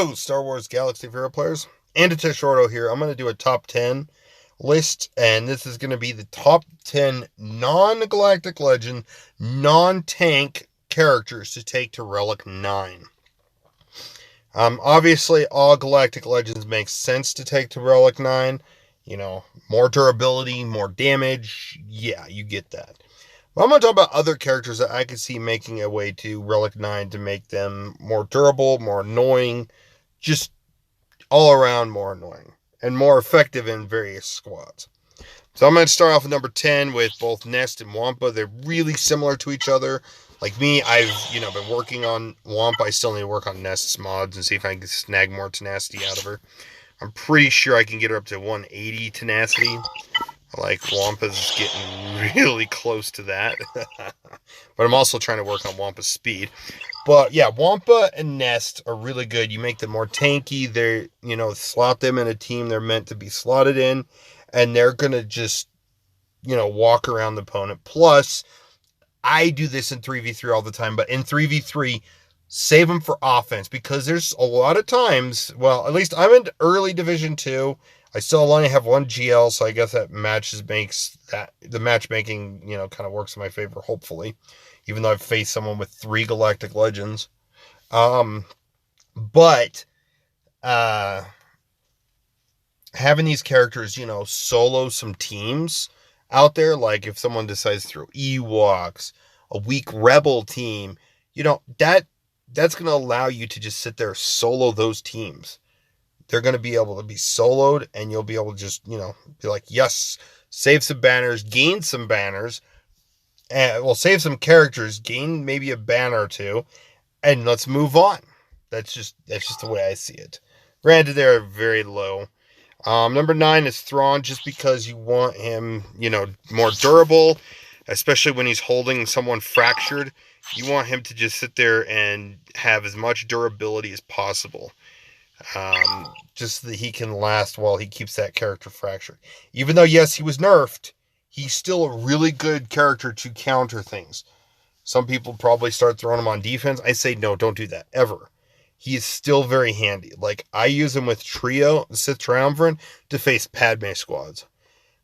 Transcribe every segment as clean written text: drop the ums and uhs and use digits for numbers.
Hello, Star Wars Galaxy of Hero players. Andy Shorto here. I'm going to do a top 10 list, and this is going to be the top 10 non-Galactic Legend, non-tank characters to take to Relic 9. Obviously, all Galactic Legends make sense to take to Relic 9. You know, more durability, more damage. Yeah, you get that. But I'm going to talk about other characters that I could see making a way to Relic 9 to make them more durable, more annoying, just all around more annoying, and more effective in various squads. So I'm going to start off with number 10 with both Nest and Wampa. They're really similar to each other. Like me, I've been working on Wampa. I still need to work on Nest's mods and see if I can snag more tenacity out of her. I'm pretty sure I can get her up to 180 tenacity. Like, Wampa's getting really close to that. But I'm also trying to work on Wampa's speed. But, yeah, Wampa and Nest are really good. You make them more tanky. They're, slot them in a team they're meant to be slotted in. And they're going to just, walk around the opponent. Plus, I do this in 3v3 all the time. But in 3v3, save them for offense. Because there's a lot of times, well, at least I'm in early Division 2. I still only have one GL, so I guess that makes the matchmaking, kind of works in my favor, hopefully. Even though I've faced someone with 3 Galactic Legends. But having these characters, solo some teams out there, like if someone decides to throw Ewoks, a weak Rebel team, that's going to allow you to just sit there solo those teams. They're going to be able to be soloed, and you'll be able to just, be like, yes, save some banners, gain some banners, save some characters, gain maybe a banner or two, and let's move on. That's just the way I see it. Granted, they're very low. Number 9 is Thrawn, just because you want him, more durable, especially when he's holding someone fractured. You want him to just sit there and have as much durability as possible. Just so that he can last while he keeps that character fractured. Even though, yes, he was nerfed, he's still a really good character to counter things. Some people probably start throwing him on defense. I say no, don't do that, ever. He is still very handy. Like, I use him with Treya, the Sith Triumvirate, to face Padme squads.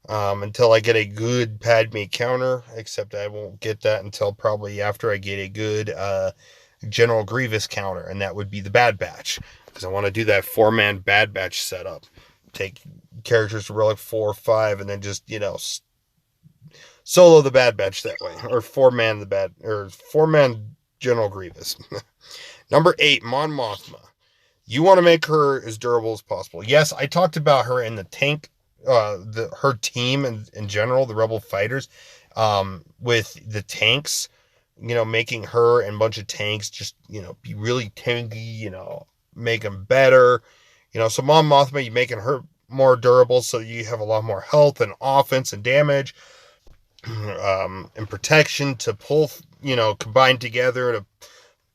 Until I get a good Padme counter, except I won't get that until probably after I get a good General Grievous counter, and that would be the Bad Batch. Because I want to do that 4-man Bad Batch setup. Take characters to Relic 4 or 5, and then just, solo the Bad Batch that way. Or 4-man General Grievous. Number 8, Mon Mothma. You want to make her as durable as possible. Yes, I talked about her in the tank, her team in general, the Rebel fighters, with the tanks, making her and a bunch of tanks just, be really tanky, make them better. So Mon Mothma, you're making her more durable so you have a lot more health and offense and damage, and protection to pull, combine together to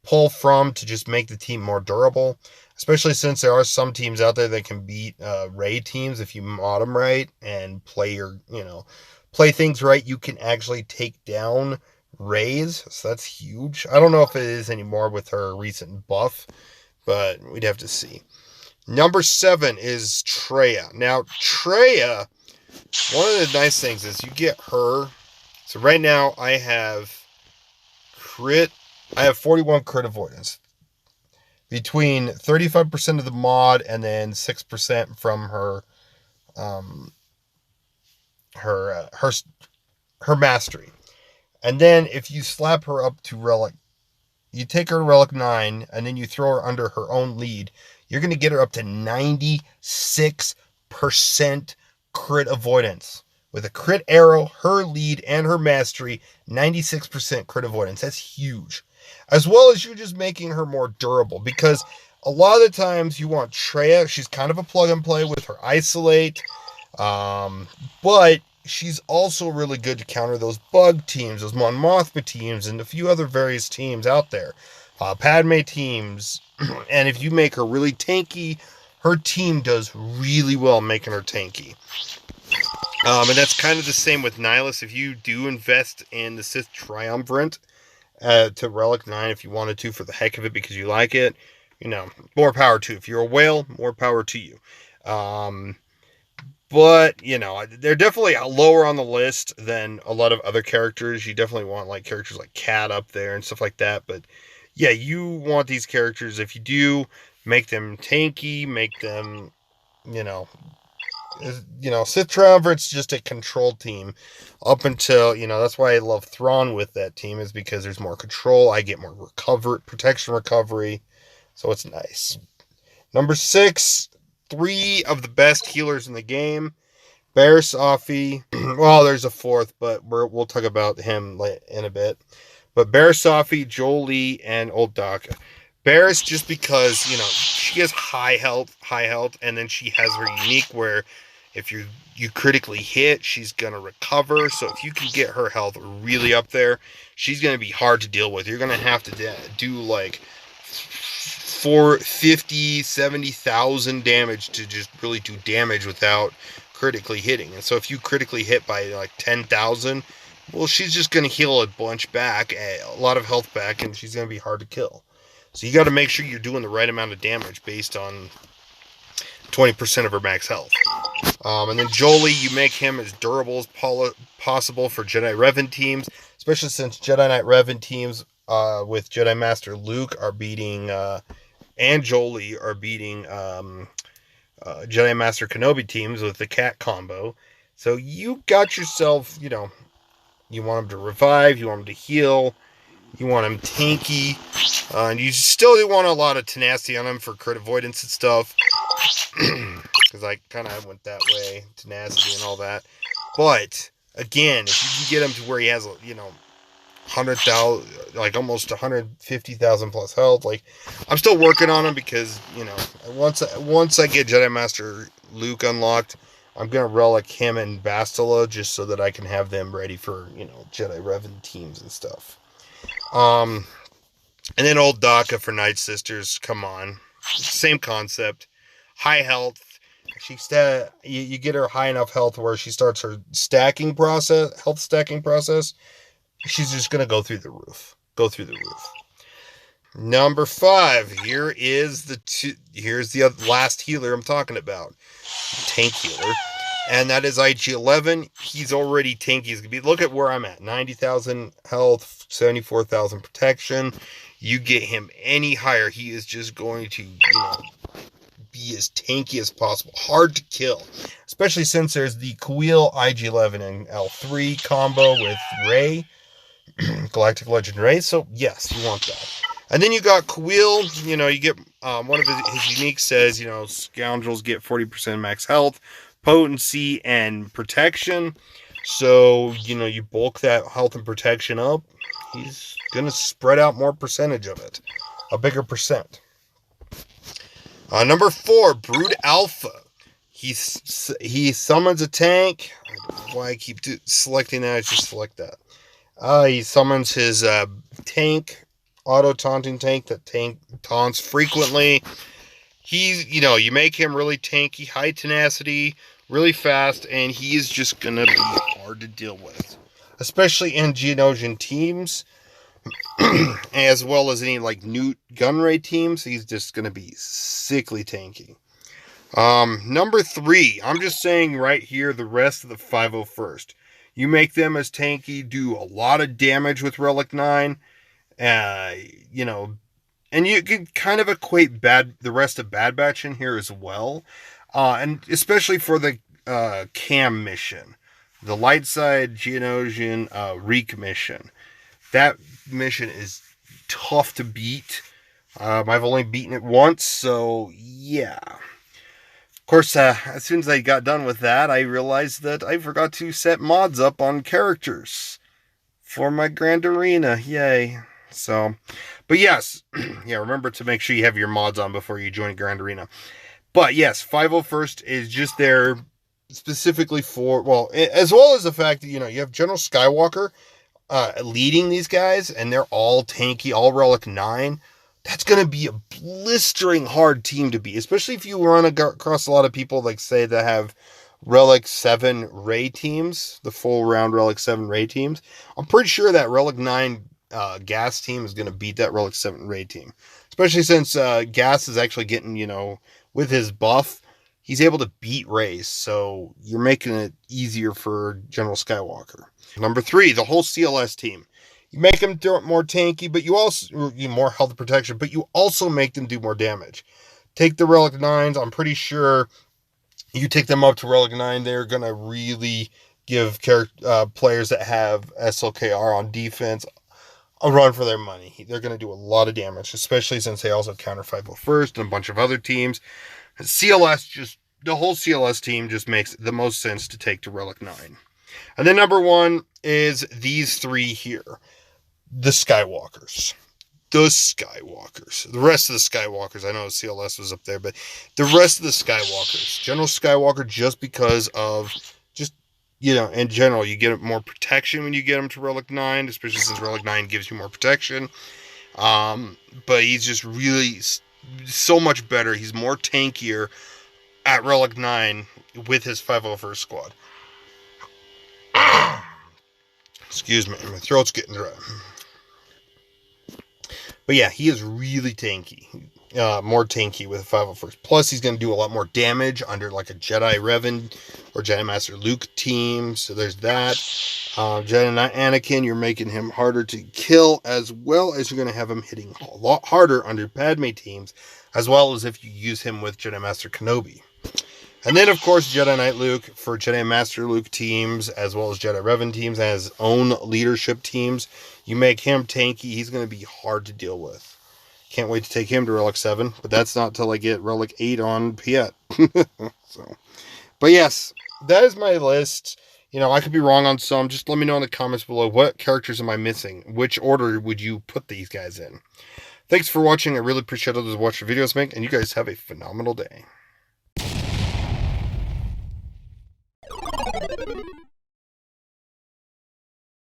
pull from to just make the team more durable. Especially since there are some teams out there that can beat raid teams if you mod them right and play things right. You can actually take down raids, so that's huge. I don't know if it is anymore with her recent buff, but we'd have to see. Number 7 is Treya. Now, Treya, one of the nice things is you get her. So right now I have 41 crit avoidance. Between 35% of the mod and then 6% from her mastery. And then if you slap her up to Relic, you take her to Relic 9, and then you throw her under her own lead, you're going to get her up to 96% crit avoidance. With a crit arrow, her lead, and her mastery, 96% crit avoidance. That's huge. As well as you just making her more durable. Because a lot of the times you want Treya, she's kind of a plug and play with her isolate. But she's also really good to counter those bug teams, those Mon Mothma teams, and a few other various teams out there. Padme teams. And if you make her really tanky, her team does really well making her tanky. And that's kind of the same with Nihilus. If you do invest in the Sith Triumvirate to Relic 9, if you wanted to for the heck of it because you like it, more power to you. If you're a whale, more power to you. But, they're definitely lower on the list than a lot of other characters. You definitely want, like, characters like Cat up there and stuff like that. But, yeah, you want these characters, if you do, make them tanky, make them, Sith Triumvirate's just a control team up until, that's why I love Thrawn with that team, is because there's more control. I get more protection recovery. So it's nice. Number 6, 3 of the best healers in the game. Barriss Offee. Well, there's a 4th, but we'll talk about him in a bit. But Barriss Offee, Jolee, and Old Daka. Barriss, just because, she has high health, and then she has her unique where if you critically hit, she's going to recover. So if you can get her health really up there, she's going to be hard to deal with. You're going to have to do like 50, 70,000 damage to just really do damage without critically hitting. And so if you critically hit by like 10,000, well, she's just going to heal a bunch back, a lot of health back, and she's going to be hard to kill. So you got to make sure you're doing the right amount of damage based on 20% of her max health. And then Jolee, you make him as durable as possible for Jedi Revan teams, especially since Jedi Knight Revan teams with Jedi Master Luke are beating, and Jolee are beating Jedi Master Kenobi teams with the Cat combo. So you got yourself, you want him to revive, you want him to heal, you want him tanky, and you still do want a lot of tenacity on him for crit avoidance and stuff. Because I kind of went that way, tenacity and all that. But, again, if you can get him to where he has, 100,000, like almost 150,000 plus health, like, I'm still working on him because, once I get Jedi Master Luke unlocked, I'm going to relic him and Bastila just so that I can have them ready for, Jedi Revan teams and stuff. And then Old Daka for Nightsisters, come on. Same concept. High health. You get her high enough health where she starts her health stacking process. She's just going to go through the roof. Number 5. Here's the last healer I'm talking about. Tank healer. And that is IG-11. He's already tanky. He's gonna be, look at where I'm at. 90,000 health, 74,000 protection. You get him any higher, he is just going to, be as tanky as possible. Hard to kill. Especially since there's the Kuiil IG-11 and L3 combo with Rey. Galactic Legend Rey. So, yes, you want that. And then you got Kuiil. You get one of his unique says, scoundrels get 40% max health, potency, and protection. So, you bulk that health and protection up. He's going to spread out more percentage of it. A bigger percent. Number 4, Brood Alpha. He summons a tank. I don't know why I keep selecting that. I just select that. He summons his tank, auto-taunting tank that taunts frequently. He's, you make him really tanky, high tenacity, really fast, and he's just going to be hard to deal with. Especially in Geonosian teams, as well as any, Newt Gunray teams, he's just going to be sickly tanky. Number 3, I'm just saying right here, the rest of the 501st. You make them as tanky, do a lot of damage with Relic 9, and you can kind of equate the rest of Bad Batch in here as well. And especially for the Cam mission. The light side Geonosian Reek mission. That mission is tough to beat. I've only beaten it once, so yeah. Of course, as soon as I got done with that, I realized that I forgot to set mods up on characters for my Grand Arena. Yay. So, but yes, yeah, remember to make sure you have your mods on before you join Grand Arena. But yes, 501st is just there specifically for, as well as the fact that, you have General Skywalker leading these guys, and they're all tanky, all Relic 9. That's going to be a blistering hard team to beat, especially if you run across a lot of people, say, that have Relic 7 Rey teams, the full round Relic 7 Rey teams. I'm pretty sure that Relic 9 gas team is going to beat that Relic 7 Rey team. Especially since Gas is actually getting, with his buff, he's able to beat Rey's. So you're making it easier for General Skywalker. Number 3, the whole CLS team. You make them more tanky, but you also more health protection, but you also make them do more damage. Take the Relic 9s. I'm pretty sure you take them up to Relic 9, they're going to really give players that have SLKR on defense a run for their money. They're going to do a lot of damage, especially since they also counter 501st and a bunch of other teams. The whole CLS team just makes the most sense to take to Relic 9. And then number 1 is these 3 here. The Skywalkers. The rest of the Skywalkers. I know CLS was up there, but the rest of the Skywalkers. General Skywalker, just because of in general, you get more protection when you get him to Relic 9, especially since Relic 9 gives you more protection. But he's just really so much better. He's more tankier at Relic 9 with his 501st squad. Excuse me, my throat's getting dry. But yeah, he is really tanky. More tanky with 501st. Plus, he's going to do a lot more damage under like a Jedi Revan or Jedi Master Luke team. So there's that. Jedi Knight Anakin, you're making him harder to kill, as well as you're going to have him hitting a lot harder under Padme teams, as well as if you use him with Jedi Master Kenobi. And then, of course, Jedi Knight Luke for Jedi Master Luke teams, as well as Jedi Revan teams, and his own leadership teams. You make him tanky, he's going to be hard to deal with. Can't wait to take him to Relic 7, but that's not till I get Relic 8 on Piet. But yes, that is my list. I could be wrong on some. Just let me know in the comments below, what characters am I missing? Which order would you put these guys in? Thanks for watching. I really appreciate all those watch videos make, and you guys have a phenomenal day.